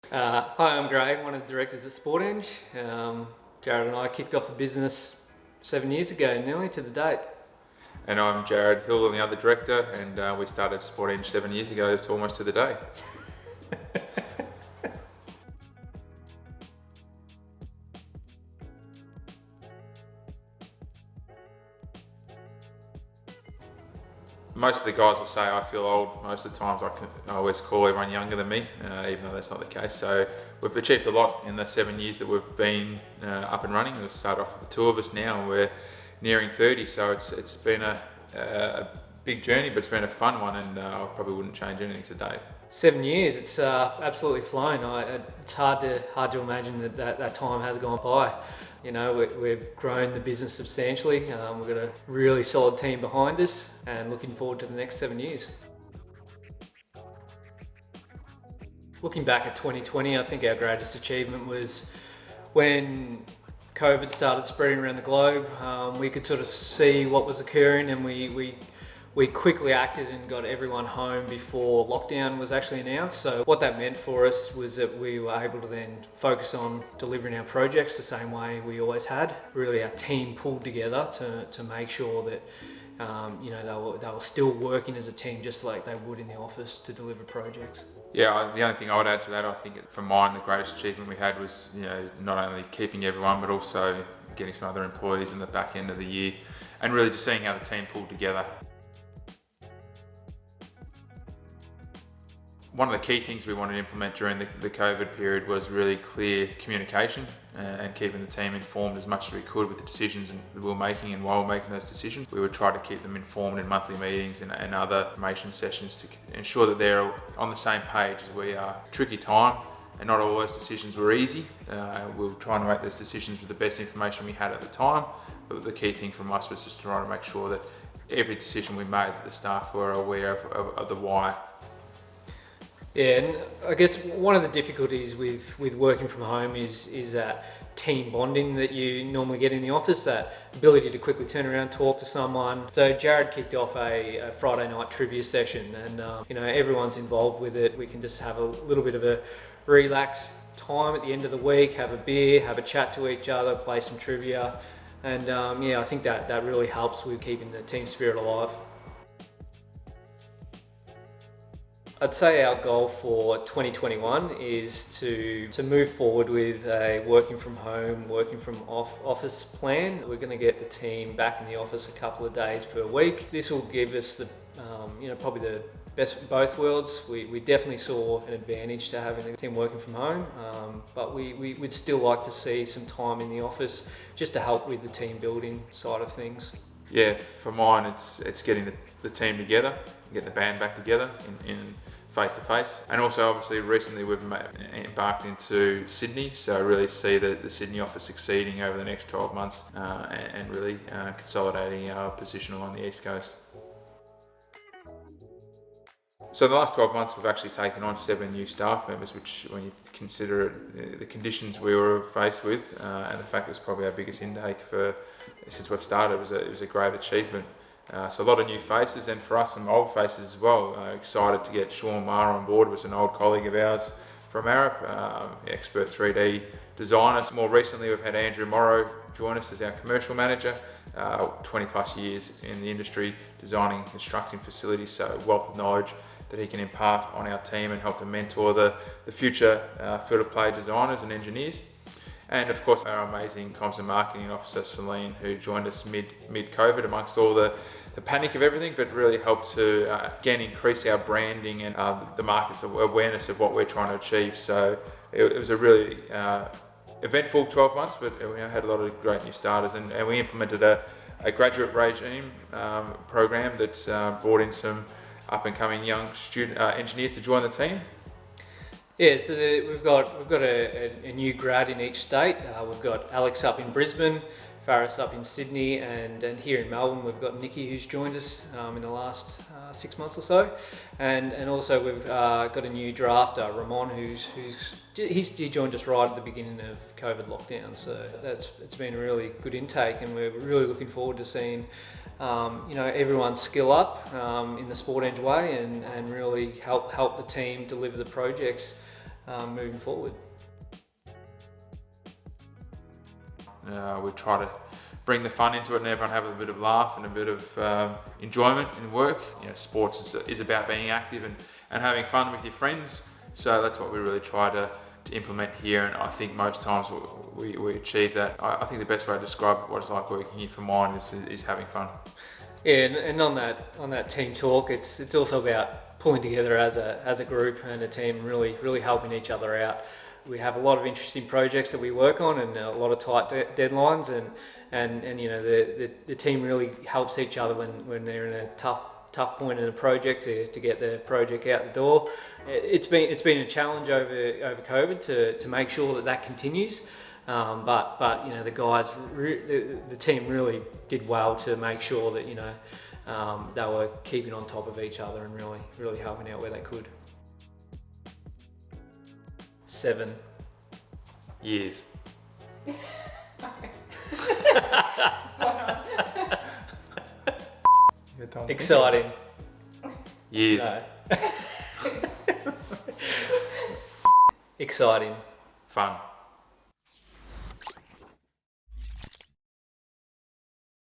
Hi, I'm Greg, one of the directors at SportEng. Jared and I kicked off the business 7 years ago, nearly to the date. And I'm Jared Hill, the other director, and we started SportEng 7 years ago, to almost to the day. Most of the guys will say I feel old. Most of the times I always call everyone younger than me, even though that's not the case. So we've achieved a lot in the 7 years that we've been up and running. We've started off with the two of us now, and we're nearing 30. So it's been a big journey, but it's been a fun one, and I probably wouldn't change anything today. 7 years, it's absolutely flown. It's hard to imagine that time has gone by. You know, we've grown the business substantially. We've got a really solid team behind us, and looking forward to the next 7 years. Looking back at 2020, I think our greatest achievement was when COVID started spreading around the globe. We could sort of see what was occurring, and we quickly acted and got everyone home before lockdown was actually announced. So what that meant for us was that we were able to then focus on delivering our projects the same way we always had. Really, our team pulled together to make sure that they were still working as a team, just like they would in the office, to deliver projects. Yeah, the only thing I would add to that, I think from mine, the greatest achievement we had was, not only keeping everyone, but also getting some other employees in the back end of the year, and really just seeing how the team pulled together. One of the key things we wanted to implement during the COVID period was really clear communication and keeping the team informed as much as we could with the decisions that we were making, and while we were making those decisions, we would try to keep them informed in monthly meetings and other information sessions to ensure that they're on the same page as we are. Tricky time, and not all those decisions were easy. We were trying to make those decisions with the best information we had at the time, but the key thing from us was just trying to make sure that every decision we made, that the staff were aware of the why. Yeah, and I guess one of the difficulties with working from home is that team bonding that you normally get in the office, that ability to quickly turn around, talk to someone. So Jared kicked off a Friday night trivia session, and everyone's involved with it. We can just have a little bit of a relaxed time at the end of the week, have a beer, have a chat to each other, play some trivia, and I think that really helps with keeping the team spirit alive. I'd say our goal for 2021 is to move forward with a working from home, working from office plan. We're going to get the team back in the office a couple of days per week. This will give us the, probably the best of both worlds. We definitely saw an advantage to having the team working from home, but we'd still like to see some time in the office just to help with the team building side of things. Yeah, for mine, it's getting the team together, getting the band back together in face to face, and also obviously recently we've embarked into Sydney, so I really see the Sydney office succeeding over the next 12 months and really consolidating our position along the East Coast. So in the last 12 months, we've actually taken on 7 new staff members, which, when you consider the conditions we were faced with, and the fact that it's probably our biggest intake since we've started, it was a great achievement. So a lot of new faces, and for us some old faces as well. Excited to get Sean Maher on board, was an old colleague of ours from Arup, expert 3D designer. More recently we've had Andrew Morrow join us as our commercial manager, 20 plus years in the industry designing and constructing facilities, so wealth of knowledge that he can impart on our team and help to mentor the future field of play designers and engineers. And of course our amazing comms and marketing officer Celine, who joined us mid-COVID amongst all the panic of everything, but really helped to again increase our branding and the market's awareness of what we're trying to achieve. So it was a really eventful 12 months, but we had a lot of great new starters, and we implemented a graduate regime program that brought in some up and coming young student engineers to join the team. Yeah, so we've got a new grad in each state. We've got Alex up in Brisbane, Faris up in Sydney, and here in Melbourne we've got Nikki, who's joined us in the last 6 months or so, and also we've got a new drafter, Ramon, he joined us right at the beginning of COVID lockdown. So it's been a really good intake, and we're really looking forward to seeing everyone skill up in the SportEng way and really help the team deliver the projects moving forward. We try to bring the fun into it and everyone have a bit of laugh and a bit of enjoyment in work. Sports is about being active and having fun with your friends. So that's what we really try to implement here, and I think most times we achieve that. I think the best way to describe what it's like working here for mine is having fun. Yeah, and on that team talk, it's also about pulling together as a group and a team, really helping each other out. We have a lot of interesting projects that we work on and a lot of tight deadlines, and the team really helps each other when they're in a tough point in a project to get the project out the door. It's been a challenge over COVID to make sure that continues. But the guys, the team really did well to make sure that they were keeping on top of each other and really helping out where they could. 7 years. Exciting. Years. No. Exciting. Fun.